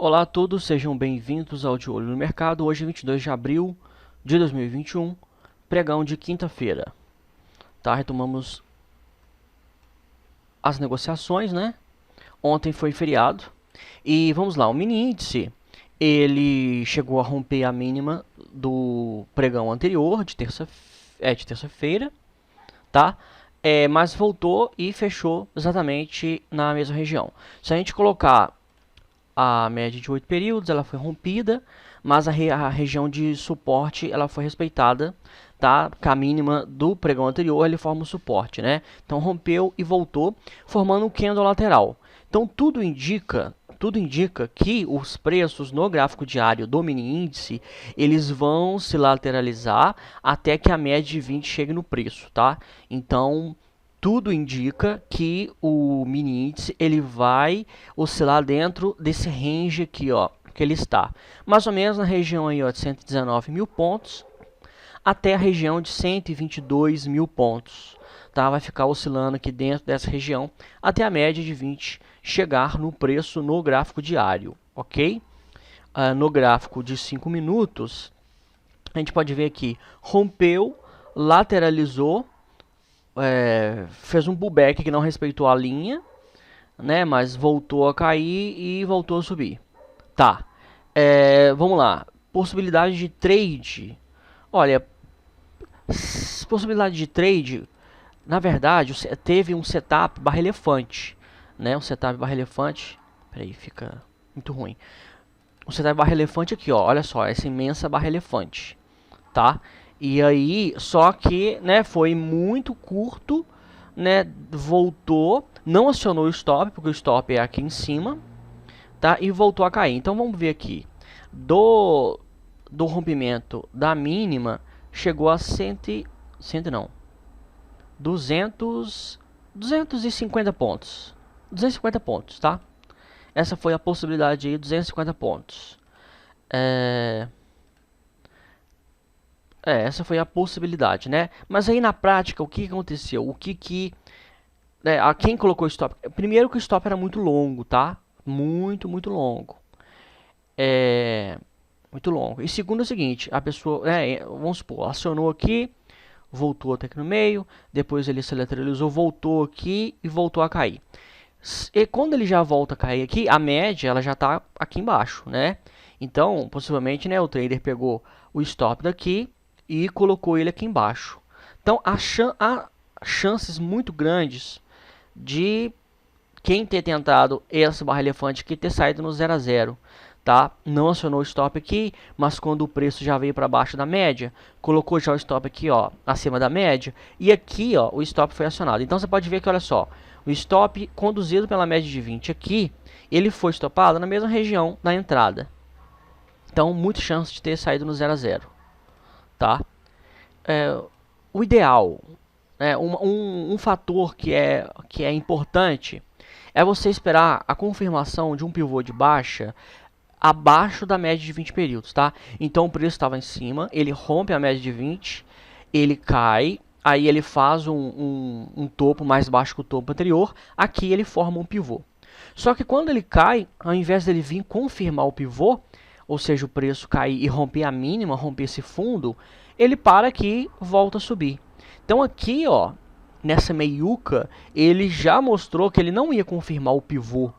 Olá a todos, sejam bem-vindos ao De Olho no Mercado. Hoje é 22 de abril de 2021, pregão de quinta-feira. Tá, retomamos as negociações, né? Ontem foi feriado. E vamos lá, o mini índice, ele chegou a romper a mínima do pregão anterior, de terça-feira, tá? Mas voltou e fechou exatamente na mesma região. Se a gente colocar a média de 8 períodos, ela foi rompida, mas a região de suporte ela foi respeitada, tá? Com a mínima do pregão anterior, ele forma o suporte, né? Então rompeu e voltou, formando um candle lateral. Então tudo indica que os preços no gráfico diário do mini índice, eles vão se lateralizar até que a média de 20 chegue no preço, tá? Então tudo indica que o mini índice ele vai oscilar dentro desse range aqui, ó, que ele está, mais ou menos na região aí, ó, de 119 mil pontos até a região de 122 mil pontos, tá? Vai ficar oscilando aqui dentro dessa região até a média de 20 chegar no preço no gráfico diário, ok? No gráfico de 5 minutos, a gente pode ver aqui, rompeu, lateralizou, fez um pullback que não respeitou a linha, né? Mas voltou a cair e voltou a subir. Tá. Vamos lá. Possibilidade de trade. Olha, possibilidade de trade, na verdade, teve um setup barra elefante, né? Um setup barra elefante. Peraí, fica muito ruim. Um setup barra elefante aqui, ó. Olha só, essa imensa barra elefante, tá? E aí, só que, né, foi muito curto, né, voltou, não acionou o stop, porque o stop é aqui em cima, tá? E voltou a cair. Então vamos ver aqui. Do rompimento da mínima, chegou a 250 pontos. 250 pontos, tá? Essa foi a possibilidade aí, 250 pontos. Essa foi a possibilidade, né? Mas aí na prática, o que aconteceu? Quem colocou o stop? Primeiro que o stop era muito longo, tá? Muito longo. Muito longo. E segundo é o seguinte, a pessoa, vamos supor, acionou aqui, voltou até aqui no meio, depois ele se lateralizou, voltou aqui e voltou a cair. E quando ele já volta a cair aqui, a média ela já está aqui embaixo, né? Então, possivelmente, né, o trader pegou o stop daqui e colocou ele aqui embaixo. Então, há chances muito grandes de quem ter tentado essa barra elefante aqui ter saído no 0 a 0, tá? Não acionou o stop aqui, mas quando o preço já veio para baixo da média, colocou já o stop aqui, ó, acima da média, e aqui, ó, o stop foi acionado. Então você pode ver que, olha só, o stop conduzido pela média de 20 aqui, ele foi stopado na mesma região da entrada. Então, muita chance de ter saído no 0 a 0, tá? O ideal, um fator que é importante, é você esperar a confirmação de um pivô de baixa abaixo da média de 20 períodos, tá? Então o preço estava em cima, ele rompe a média de 20, ele cai, aí ele faz um topo mais baixo que o topo anterior, aqui ele forma um pivô. Só que quando ele cai, ao invés dele vir confirmar o pivô, ou seja, o preço cair e romper a mínima, romper esse fundo, ele para aqui e volta a subir. Então aqui, ó, nessa meiuca, ele já mostrou que ele não ia confirmar o pivô,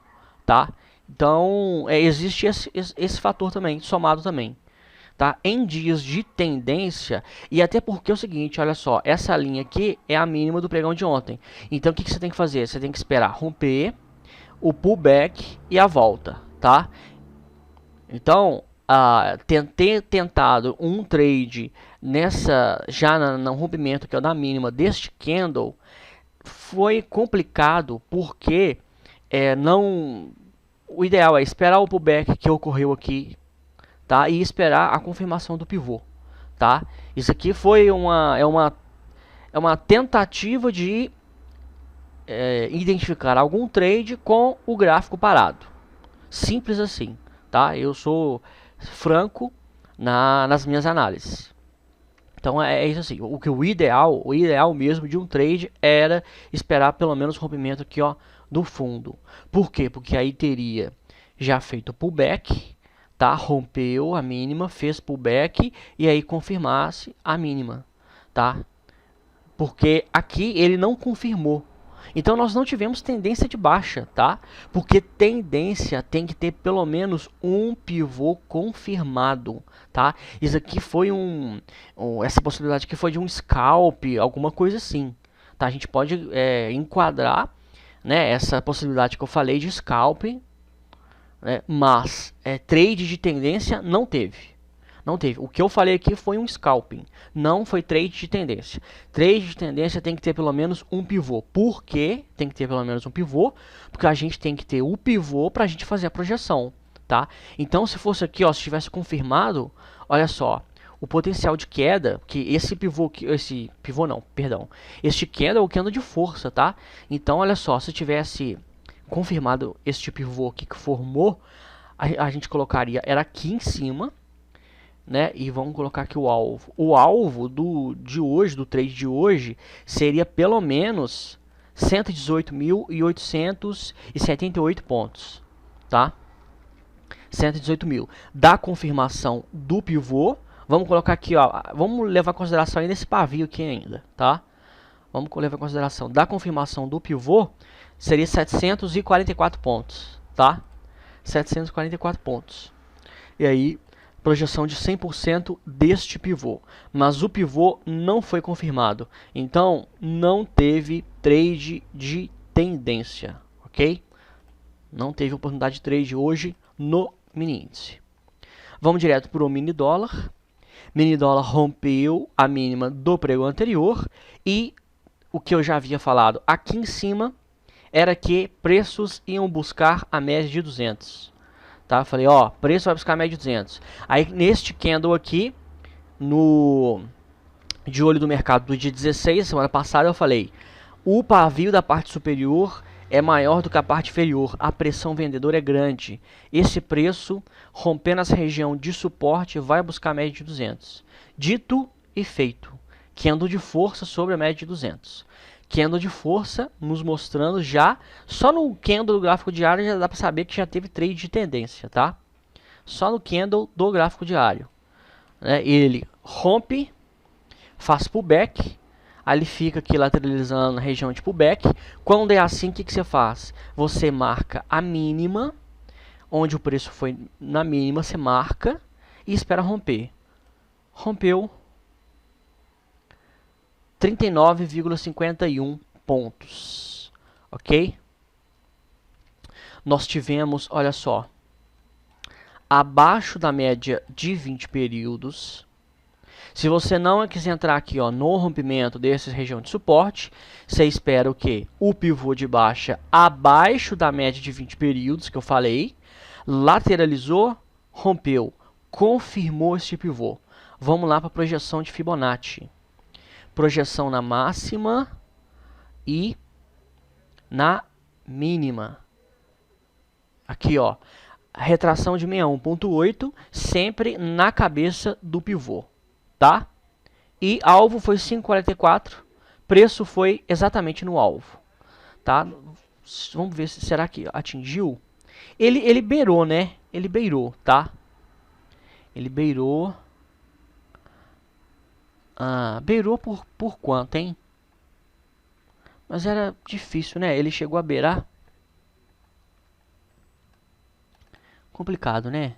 tá? Então, existe esse fator também, somado também, tá? Em dias de tendência, e até porque é o seguinte, olha só, essa linha aqui é a mínima do pregão de ontem. Então, o que você tem que fazer? Você tem que esperar romper, o pullback e a volta, tá? Então, ter tentado um trade no rompimento que é o da mínima deste candle foi complicado porque o ideal é esperar o pullback que ocorreu aqui, tá? E esperar a confirmação do pivô, tá? Isso aqui foi uma tentativa de identificar algum trade com o gráfico parado. Simples assim, tá? Eu sou franco nas minhas análises. Então é isso assim, o ideal mesmo de um trade era esperar pelo menos o rompimento aqui, ó, do fundo. Por quê? Porque aí teria já feito o pullback, tá? Rompeu a mínima, fez pullback e aí confirmasse a mínima, tá? Porque aqui ele não confirmou. Então nós não tivemos tendência de baixa, tá? Porque tendência tem que ter pelo menos um pivô confirmado, tá? Isso aqui foi essa possibilidade aqui foi de um scalp, alguma coisa assim, tá? A gente pode enquadrar, né, essa possibilidade que eu falei de scalp, né? Mas trade de tendência não teve. Não teve. O que eu falei aqui foi um scalping, não foi trade de tendência. Trade de tendência tem que ter pelo menos um pivô. Por que tem que ter pelo menos um pivô? Porque a gente tem que ter o pivô para a gente fazer a projeção, tá? Então, se fosse aqui, ó, se tivesse confirmado, olha só, o potencial de queda, que esse pivô este queda é o candle de força, tá? Então, olha só, se tivesse confirmado este pivô aqui que formou, a gente colocaria, era aqui em cima, né? E vamos colocar aqui o alvo. O alvo do trade de hoje, seria pelo menos 118.878 pontos, tá? 118 mil. Da confirmação do pivô, vamos colocar aqui, ó, vamos levar em consideração ainda esse pavio aqui ainda, tá? Vamos levar em consideração da confirmação do pivô, seria 744 pontos, tá? 744 pontos. E aí, projeção de 100% deste pivô, mas o pivô não foi confirmado, então não teve trade de tendência, ok? Não teve oportunidade de trade hoje no mini índice. Vamos direto para o mini dólar. Mini dólar rompeu a mínima do pregão anterior e o que eu já havia falado aqui em cima era que preços iam buscar a média de 200. Tá? Eu falei, ó, preço vai buscar a média de 200. Aí, neste candle aqui, de olho do mercado do dia 16, semana passada, eu falei, o pavio da parte superior é maior do que a parte inferior, a pressão vendedora é grande. Esse preço, rompendo essa região de suporte, vai buscar a média de 200. Dito e feito, candle de força sobre a média de 200. Candle de força nos mostrando já, só no candle do gráfico diário já dá para saber que já teve trade de tendência, tá? Só no candle do gráfico diário, né? Ele rompe, faz pullback, aí ele fica aqui lateralizando na região de pullback. Quando é assim, o que você faz? Você marca a mínima, onde o preço foi na mínima, você marca e espera romper. Rompeu 39,51 pontos, ok? Nós tivemos, olha só, abaixo da média de 20 períodos. Se você não quiser entrar aqui, ó, no rompimento dessa região de suporte, você espera o quê? O pivô de baixa abaixo da média de 20 períodos, que eu falei, lateralizou, rompeu, confirmou esse pivô. Vamos lá para a projeção de Fibonacci. Projeção na máxima e na mínima. Aqui, ó, retração de 61,8, sempre na cabeça do pivô, tá? E alvo foi 5,44, preço foi exatamente no alvo, tá? Vamos ver se será que atingiu. Ele beirou, né? Ele beirou, tá? Ele beirou. Beirou por quanto, hein? Mas era difícil, né? Ele chegou a beirar. Complicado, né?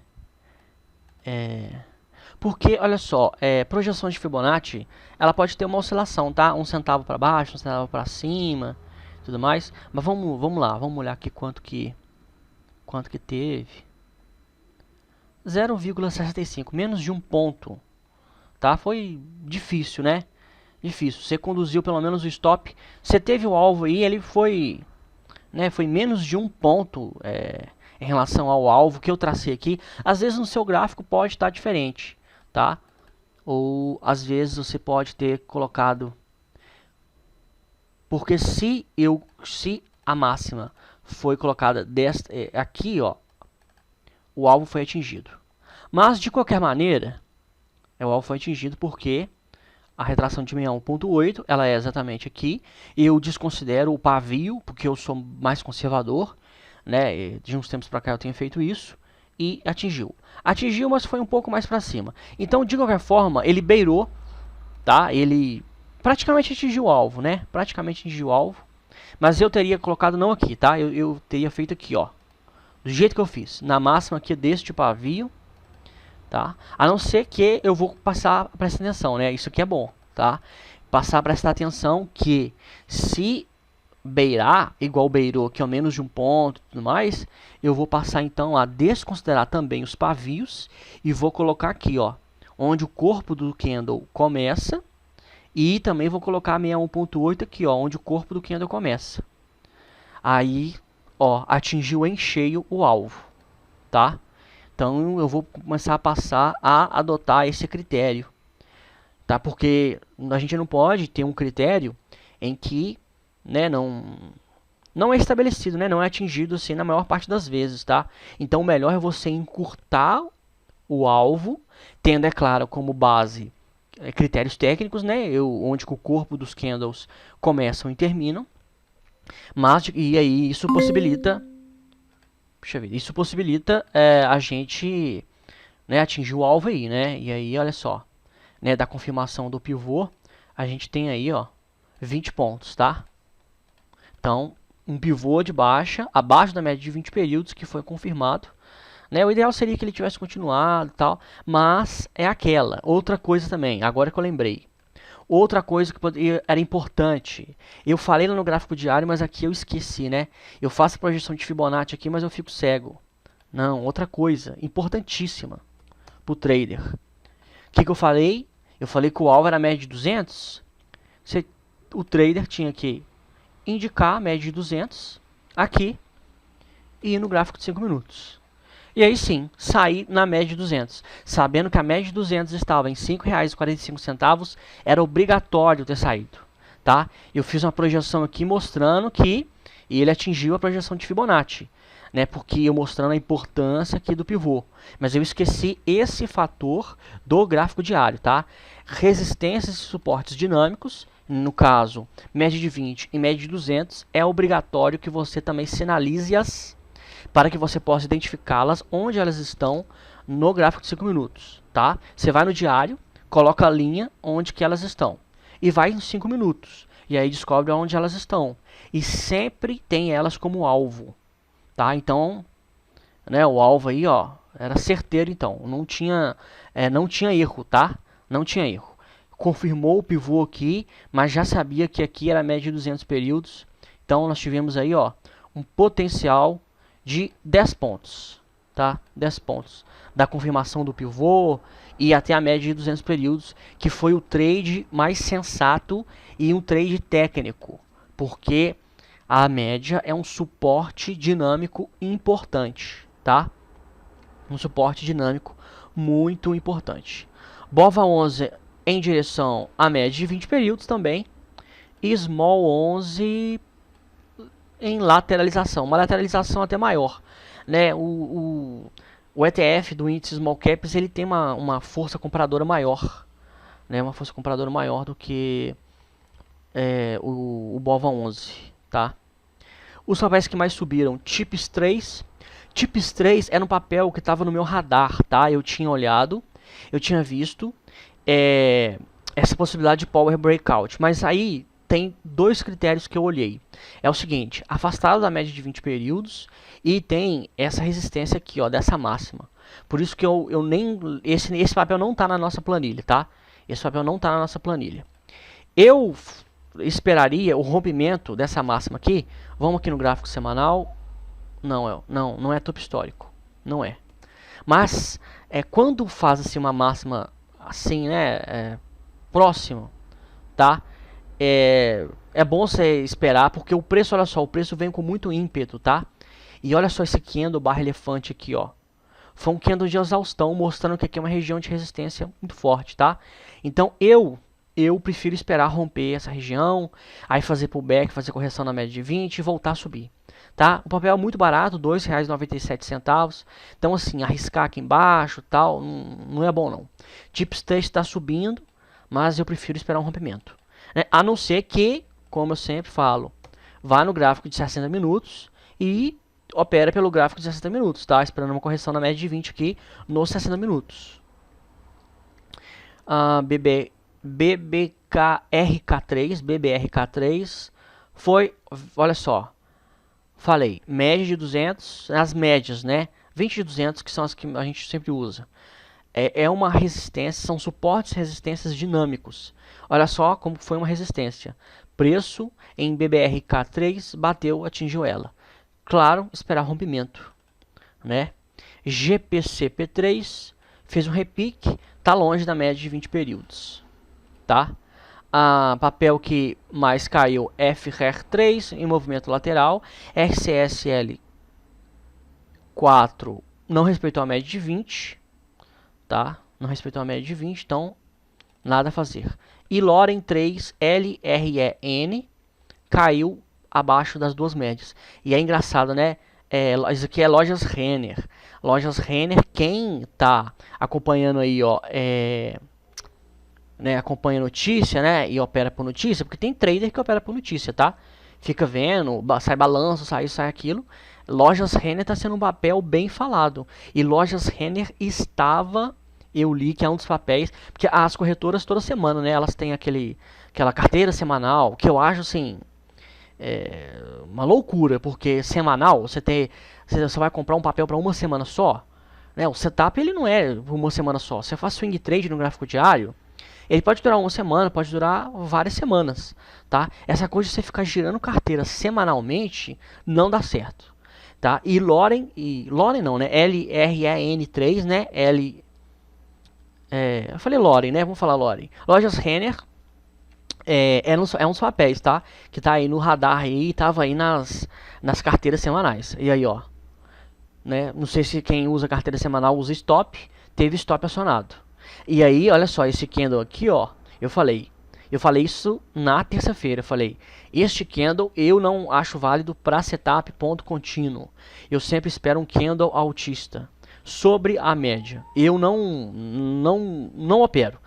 Porque, olha só, projeção de Fibonacci, ela pode ter uma oscilação, tá? Um centavo para baixo, um centavo para cima, tudo mais. Mas vamos lá, vamos olhar aqui quanto que teve. 0,65, menos de um ponto. Tá? Foi difícil, né? Difícil. Você conduziu pelo menos o stop. Você teve o alvo aí, ele foi, né? Foi menos de um ponto em relação ao alvo que eu tracei aqui. Às vezes no seu gráfico pode estar diferente, tá? Ou às vezes você pode ter colocado, porque se a máxima foi colocada aqui, ó, o alvo foi atingido. Mas de qualquer maneira, o alvo foi atingido porque a retração de 61,8, ela é exatamente aqui. Eu desconsidero o pavio, porque eu sou mais conservador, né? De uns tempos para cá eu tenho feito isso e atingiu. Atingiu, mas foi um pouco mais para cima. Então, de qualquer forma, ele beirou, tá? Ele praticamente atingiu o alvo, né? Praticamente atingiu o alvo. Mas eu teria colocado não aqui, tá? Eu teria feito aqui, ó. Do jeito que eu fiz. Na máxima aqui deste pavio, tá? A não ser que eu vou passar, presta atenção, né? Isso aqui é bom, tá? Passar a prestar atenção que se beirar, igual beirou aqui, ao menos de um ponto e tudo mais, eu vou passar então a desconsiderar também os pavios e vou colocar aqui, ó, onde o corpo do candle começa, e também vou colocar 61.8 aqui, ó, onde o corpo do candle começa. Aí, ó, atingiu em cheio o alvo, tá? Então eu vou começar a passar a adotar esse critério, tá? Porque a gente não pode ter um critério em que, né, não é estabelecido, né, não é atingido assim na maior parte das vezes, tá? Então o melhor é você encurtar o alvo, tendo, é claro, como base critérios técnicos, né, onde o corpo dos candles começam e terminam, mas e aí isso possibilita, puxa vida, isso possibilita a gente, né, atingir o alvo aí, né? E aí olha só, né, da confirmação do pivô, a gente tem aí, ó, 20 pontos, tá? Então, um pivô de baixa, abaixo da média de 20 períodos, que foi confirmado. Né? O ideal seria que ele tivesse continuado e tal, mas é aquela. Outra coisa também, agora que eu lembrei. Outra coisa que era importante. Eu falei lá no gráfico diário, mas aqui eu esqueci, né? Eu faço a projeção de Fibonacci aqui, mas eu fico cego. Não, outra coisa, importantíssima para o trader. O que eu falei? Eu falei que o alvo era a média de 200. O trader tinha que indicar a média de 200 aqui e no gráfico de 5 minutos. E aí sim, sair na média de 200. Sabendo que a média de 200 estava em R$ 5,45, era obrigatório ter saído. Tá? Eu fiz uma projeção aqui mostrando que ele atingiu a projeção de Fibonacci. Né? Porque eu mostrando a importância aqui do pivô. Mas eu esqueci esse fator do gráfico diário. Tá? Resistências e suportes dinâmicos. No caso, média de 20 e média de 200, é obrigatório que você também sinalize-as para que você possa identificá-las onde elas estão no gráfico de 5 minutos, tá? Você vai no diário, coloca a linha onde que elas estão e vai em 5 minutos e aí descobre onde elas estão e sempre tem elas como alvo, tá? Então, né, o alvo aí, ó, era certeiro então, não tinha erro, tá? Não tinha erro. Confirmou o pivô aqui, mas já sabia que aqui era a média de 200 períodos. Então nós tivemos aí, ó, um potencial de 10 pontos, tá? 10 pontos da confirmação do pivô e até a média de 200 períodos, que foi o trade mais sensato e um trade técnico, porque a média é um suporte dinâmico importante, tá? Um suporte dinâmico muito importante. BOVA 11 em direção à média de 20 períodos também, e Small 11 em lateralização, uma lateralização até maior, né? O ETF do índice Small Caps ele tem uma força compradora maior, né? Uma força compradora maior do que o BOVA 11, tá? Os papéis que mais subiram, TIPS 3. TIPS 3 era um papel que estava no meu radar, tá? Eu tinha olhado, eu tinha visto essa possibilidade de Power Breakout, mas aí tem dois critérios que eu olhei. É o seguinte, afastado da média de 20 períodos e tem essa resistência aqui, ó, dessa máxima. Por isso que eu nem... Esse papel não está na nossa planilha, tá? Esse papel não está na nossa planilha. Eu esperaria o rompimento dessa máxima aqui. Vamos aqui no gráfico semanal. Não é topo histórico. Não é. Mas, quando faz assim, uma máxima assim, né, próximo, tá? É bom você esperar, porque o preço, olha só, o preço vem com muito ímpeto, tá? E olha só esse candle barra elefante aqui, ó. Foi um candle de exaustão, mostrando que aqui é uma região de resistência muito forte, tá? Então eu prefiro esperar romper essa região, aí fazer pullback, fazer correção na média de 20 e voltar a subir, tá? O papel é muito barato, R$ 2,97. Então assim, arriscar aqui embaixo, tal, não é bom não. TIPS 3 está subindo, mas eu prefiro esperar um rompimento. A não ser que, como eu sempre falo, vá no gráfico de 60 minutos e opera pelo gráfico de 60 minutos, tá? Esperando uma correção na média de 20 aqui nos 60 minutos. BBRK3 foi, olha só, falei, média de 200, as médias, né? 20 de 200, que são as que a gente sempre usa. É uma resistência, são suportes e resistências dinâmicos. Olha só como foi uma resistência. Preço em BBRK3 bateu, atingiu ela. Claro, esperar rompimento, né? GPCP3 fez um repique, tá longe da média de 20 períodos, tá? Papel que mais caiu, FRER3 em movimento lateral, RCSL4 não respeitou a média de 20, tá? Não respeitou a média de 20, então nada a fazer. E Loren 3 LREN caiu abaixo das duas médias. E é engraçado, né? Isso aqui é Lojas Renner. Lojas Renner, quem tá acompanhando aí, ó, né, acompanha notícia, né, e opera por notícia, porque tem trader que opera por notícia, tá? Fica vendo, sai balanço, sai isso, sai aquilo. Lojas Renner está sendo um papel bem falado. E Lojas Renner estava, eu li que é um dos papéis, porque as corretoras toda semana, né, elas têm aquela carteira semanal, que eu acho assim, uma loucura, porque semanal, você vai comprar um papel para uma semana só, né? O setup ele não é uma semana só. Você faz swing trade no gráfico diário, ele pode durar uma semana, pode durar várias semanas, tá? Essa coisa de você ficar girando carteira semanalmente não dá certo, tá? E Loren não, né? LREN3, né? Eu falei Loren, né? Vamos falar Loren. Lojas Renner é um dos papéis, tá? Que tá aí no radar aí, tava aí nas carteiras semanais. E aí, ó, né? Não sei se quem usa carteira semanal usa stop, teve stop acionado. E aí, olha só, esse candle aqui, ó, eu falei isso na terça-feira, eu falei, este candle eu não acho válido para setup ponto contínuo. Eu sempre espero um candle altista sobre a média. Eu não opero.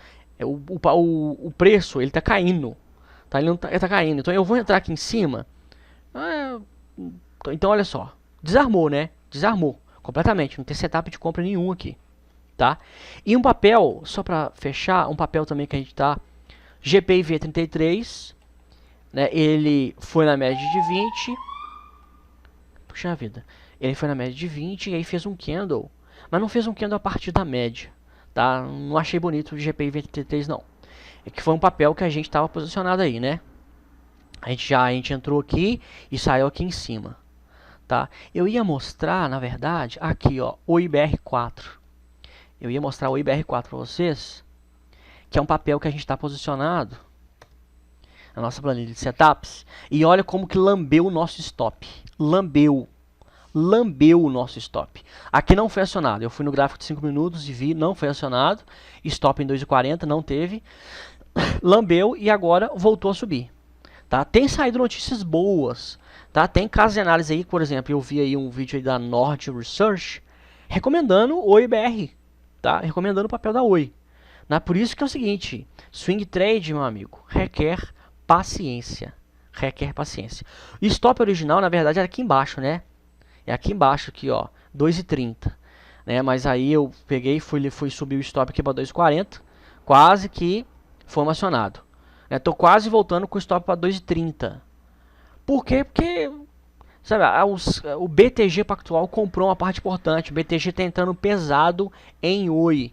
O preço, ele tá caindo. Tá? Ele tá caindo. Então eu vou entrar aqui em cima. Então olha só, desarmou, né? Desarmou completamente, não tem setup de compra nenhum aqui. Tá? E um papel, só para fechar, um papel também que a gente tá, GPIV33, né, ele foi na média de 20, puxa vida, ele foi na média de 20 e aí fez um candle, mas não fez um candle a partir da média, tá? Não achei bonito o GPIV33 não, é que foi um papel que a gente estava posicionado aí, né? A gente entrou aqui e saiu aqui em cima, tá? Eu ia mostrar, na verdade, aqui ó, o IBR4. Eu ia mostrar o IBR4 para vocês, que é um papel que a gente está posicionado na nossa planilha de setups. E olha como que lambeu o nosso stop. Lambeu o nosso stop. Aqui não foi acionado. Eu fui no gráfico de 5 minutos e vi, não foi acionado. Stop em 2,40, não teve. Lambeu e agora voltou a subir. Tá? Tem saído notícias boas. Tá? Tem casos de análise aí, por exemplo, eu vi aí um vídeo aí da Nord Research recomendando o IBR. Tá? Recomendando o papel da Oi. Por isso que é o seguinte, swing trade, meu amigo, requer paciência. Requer paciência. O stop original, na verdade, era aqui embaixo, né? É aqui embaixo, aqui, ó, 2,30. Né? Mas aí eu peguei e fui subir o stop aqui para 2,40. Quase que foi acionado. Tô quase voltando com o stop para 2,30. Por quê? Porque... sabe, o BTG Pactual comprou uma parte importante. O BTG está entrando pesado em Oi,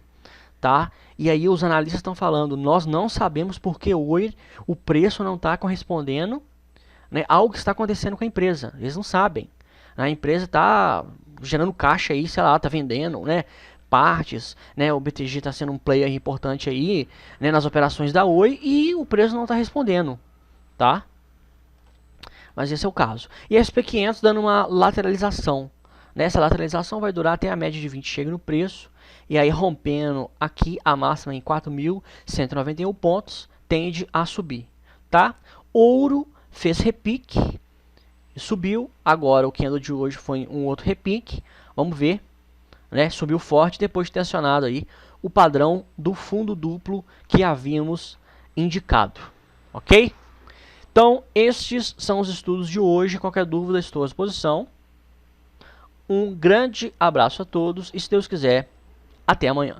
tá? E aí os analistas estão falando, nós não sabemos porque Oi o preço não está correspondendo, né, algo que está acontecendo com a empresa. Eles não sabem. A empresa está gerando caixa aí, sei lá, está vendendo, né, partes, né? O BTG está sendo um player importante aí, né, nas operações da Oi e o preço não está respondendo, tá? Mas esse é o caso. E a SP500 dando uma lateralização. Essa lateralização vai durar até a média de 20 chega no preço. E aí rompendo aqui a máxima em 4.191 pontos, tende a subir. Tá? Ouro fez repique, subiu. Agora o candle de hoje foi um outro repique. Vamos ver. Né? Subiu forte depois de ter acionado aí o padrão do fundo duplo que havíamos indicado. Ok? Então, estes são os estudos de hoje. Qualquer dúvida, estou à disposição. Um grande abraço a todos e, se Deus quiser, até amanhã.